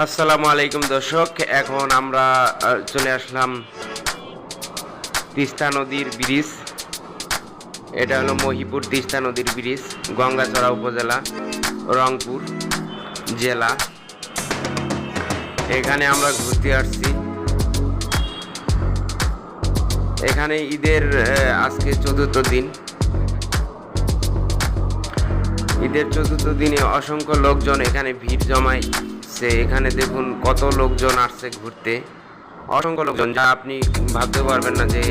আসসালামু আলাইকুম দর্শক, এখন আমরা চলে আসলাম তিস্তা নদীর ব্রিজ। এটা হলো মহিপুর তিস্তা নদীর ব্রিজ, গঙ্গাচড়া উপজেলা, রংপুর জেলা। এখানে আমরা ঘুরতে আসছি। এখানে ঈদের আজকে চতুর্থ দিন। ঈদের চতুর্থ দিনে অসংখ্য লোকজন এখানে ভিড় জমায়। এখানে দেখুন কত লোকজন আসছে ঘুরতে, অসংখ্য লোকজন, যা আপনি ভাবতে পারবেন না যে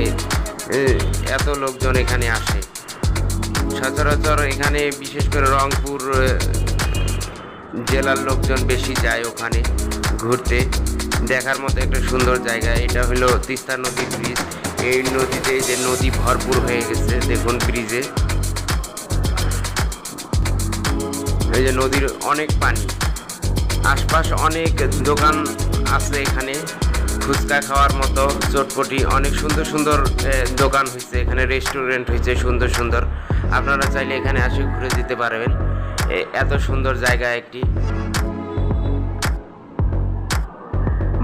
এত লোকজন এখানে আসে। সচরাচর এখানে বিশেষ করে রংপুর জেলার লোকজন বেশি যায় ওখানে ঘুরতে। দেখার মতো একটা সুন্দর জায়গা। এটা হলো তিস্তা নদীর ব্রিজ। এই নদীতে যে নদী ভরপুর হয়ে গেছে দেখুন ব্রিজে। এই যে নদীর অনেক পানি, আশপাশ অনেক দোকান আছে এখানে, ফুচকা খাওয়ার মতো, চটপটি, অনেক সুন্দর সুন্দর দোকান হয়েছে এখানে, রেস্টুরেন্ট হয়েছে সুন্দর সুন্দর। আপনারা চাইলে এখানে আসে ঘুরে যেতে পারবেন। এত সুন্দর জায়গা একটি।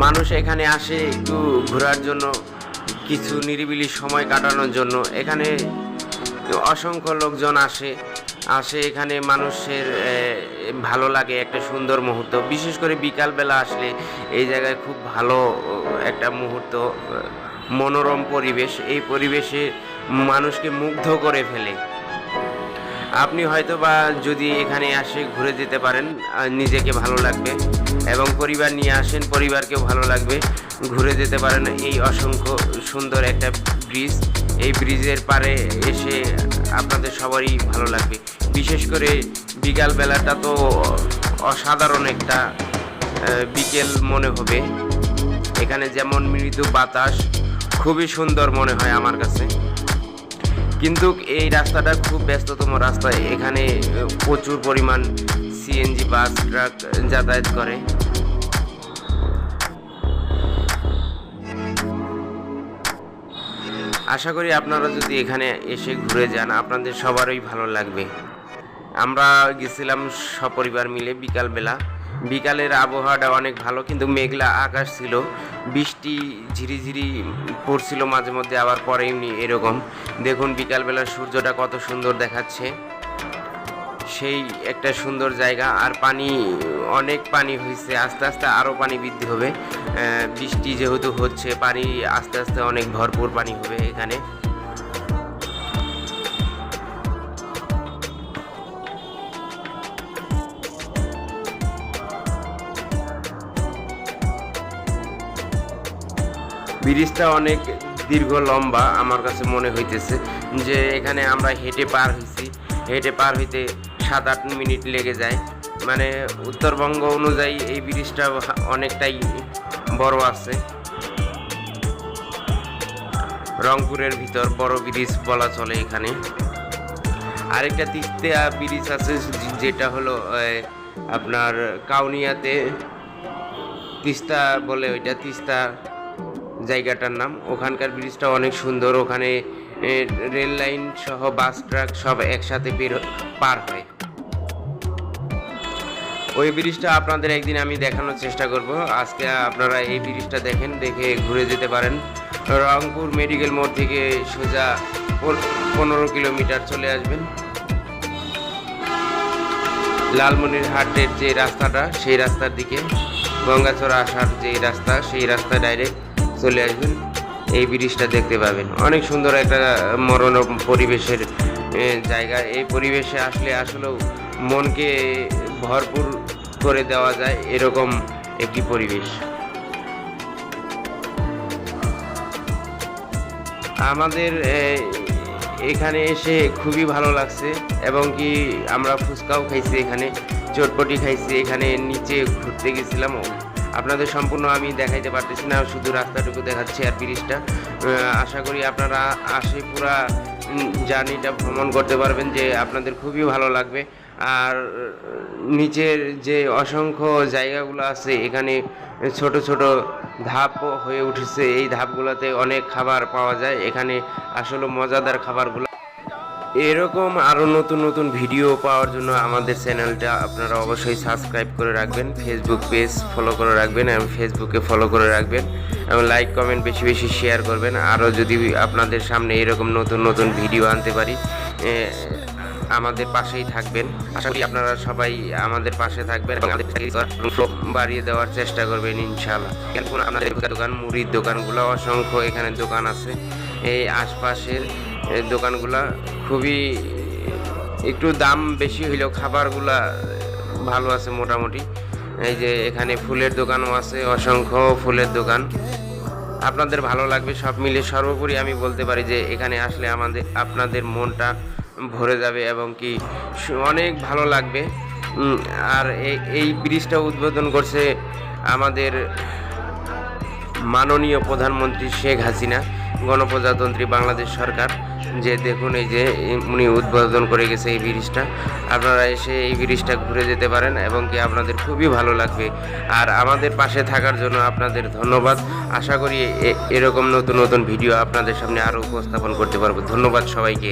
মানুষ এখানে আসে একটু ঘোরার জন্য, কিছু নিরিবিলি সময় কাটানোর জন্য। এখানে অসংখ্য লোকজন আসে এখানে। মানুষের ভালো লাগে, একটা সুন্দর মুহূর্ত। বিশেষ করে বিকালবেলা আসলে এই জায়গায় খুব ভালো একটা মুহূর্ত, মনোরম পরিবেশ। এই পরিবেশে মানুষকে মুগ্ধ করে ফেলে। আপনি হয়তো বা যদি এখানে আসে ঘুরে যেতে পারেন, নিজেকে ভালো লাগবে, এবং পরিবার নিয়ে আসেন, পরিবারকেও ভালো লাগবে, ঘুরে যেতে পারেন। এই অসংখ্য সুন্দর একটা ব্রিজ, এই ব্রিজের পারে এসে আপনাদের সবারই ভালো লাগবে। বিশেষ করে বিকালবেলাটা তো অসাধারণ একটা বিকেল মনে হবে। এখানে যেমন মৃদু বাতাস, খুবই সুন্দর মনে হয় আমার কাছে। কিন্তু এই রাস্তাটা খুব ব্যস্ততম রাস্তা। এখানে প্রচুর পরিমাণ সিএনজি বাস, ট্রাক যাতায়াত করে। আশা করি আপনারা যদি এখানে এসে ঘুরে যান, আপনাদের সবারই ভালো লাগবে। আমরা গেছিলাম সপরিবার মিলে বিকালবেলা। বিকালের আবহাওয়াটা অনেক ভালো, কিন্তু মেঘলা আকাশ ছিল, বৃষ্টি ঝিরিঝিরি পড়ছিল মাঝে মধ্যে, আবার পরে এমনি এরকম। দেখুন বিকালবেলা সূর্যটা কত সুন্দর দেখাচ্ছে। সেই একটা সুন্দর জায়গা। আর পানি, অনেক পানি হয়েছে, আস্তে আস্তে আরও পানি বৃদ্ধি হবে। বৃষ্টি যেহেতু হচ্ছে, পানি আস্তে আস্তে অনেক ভরপুর পানি হবে এখানে। ব্রিজটা অনেক দীর্ঘ লম্বা আমার কাছে মনে হইতেছে, যে এখানে আমরা হেঁটে পার হয়েছি। হেঁটে পার হইতে 7-8 মিনিট লেগে যায়। মানে উত্তরবঙ্গ অনুযায়ী এই ব্রিজটা অনেকটাই বড় আছে। রংপুরের ভিতর বড় ব্রিজ বলা চলে এখানে। আরেকটা তিস্তা ব্রিজ আছে, যেটা হলো আপনার কাউনিয়াতে তিস্তা বলে, ওইটা তিস্তা জায়গাটার নাম। ওখানকার ব্রিজটা অনেক সুন্দর। ওখানে রেল লাইন সহ বাস, ট্রাক সব একসাথে পার হয়। ওই ব্রিজটা আপনাদের একদিন আমি দেখানোর চেষ্টা করব। আজকে আপনারা এই ব্রিজটা দেখেন, দেখে ঘুরে যেতে পারেন। রংপুর মেডিকেল মোড় থেকে সোজা 15 কিলোমিটার চলে আসবেন। লালমনিরহাটের যে রাস্তাটা, সেই রাস্তার দিকে গঙ্গাচড়া আসার যে রাস্তা, সেই রাস্তা ডাইরেক্ট চলে আসবেন। এই ব্রিজটা দেখতে পাবেন। অনেক সুন্দর একটা মনোরম পরিবেশের জায়গা। এই পরিবেশে আসলে আসলেও মনকে ভরপুর করে দেওয়া যায়, এরকম একটি পরিবেশ। আমাদের এখানে এসে খুবই ভালো লাগছে, এবং কি আমরা ফুচকাও খাইছি এখানে, চটপটি খাইছি এখানে। নিচে ঘুরতে গেছিলাম, আপনাদের সম্পূর্ণ আমি দেখাইতে পারতেছি না, শুধু রাস্তাটুকু দেখাচ্ছি আর ব্রিজটা। আশা করি আপনারা আসে পুরা জার্নিটা ভ্রমণ করতে পারবেন, যে আপনাদের খুবই ভালো লাগবে। আর নিচের যে অসংখ্য জায়গাগুলো আছে, এখানে ছোট ছোট ধাপ হয়ে উঠেছে। এই ধাপগুলোতে অনেক খাবার পাওয়া যায়। এখানে আসলে মজাদার খাবারগুলো এরকম আরও নতুন নতুন ভিডিও পাওয়ার জন্য আমাদের চ্যানেলটা আপনারা অবশ্যই সাবস্ক্রাইব করে রাখবেন, ফেসবুক পেজ ফলো করে রাখবেন এবং ফেসবুকে ফলো করে রাখবেন এবং লাইক কমেন্ট বেশি বেশি শেয়ার করবেন। আরও যদি আপনাদের সামনে এরকম নতুন নতুন ভিডিও আনতে পারি, আমাদের পাশেই থাকবেন। আশা করি আপনারা সবাই আমাদের পাশে থাকবেন এবং আমাদের বাড়িয়ে দেওয়ার চেষ্টা করবেন ইনশাআল্লাহ। এখন আপনাদের দোকান, মুড়ির দোকানগুলো অসংখ্য এখানে দোকান আছে। এই আশপাশের দোকানগুলা খুবই একটু দাম বেশি হইলেও খাবারগুলা ভালো আছে মোটামুটি। এই যে এখানে ফুলের দোকানও আছে, অসংখ্য ফুলের দোকান, আপনাদের ভালো লাগবে সব মিলে। সর্বোপরি আমি বলতে পারি যে এখানে আসলে আপনাদের মনটা ভরে যাবে এবং কি অনেক ভালো লাগবে। আর এই ব্রিজটা উদ্বোধন করছে আমাদের মাননীয় প্রধানমন্ত্রী শেখ হাসিনা, গণপ্রজাতন্ত্রী বাংলাদেশ সরকার। যে দেখুন এই যে উনি উদ্বোধন করে গেছে এই ব্রিজটা। আপনারা এসে এই ব্রিজটা ঘুরে যেতে পারেন এবং কি আপনাদের খুবই ভালো লাগবে। আর আমাদের পাশে থাকার জন্য আপনাদের ধন্যবাদ। আশা করি এরকম নতুন নতুন ভিডিও আপনাদের সামনে আরও উপস্থাপন করতে পারবো। ধন্যবাদ সবাইকে।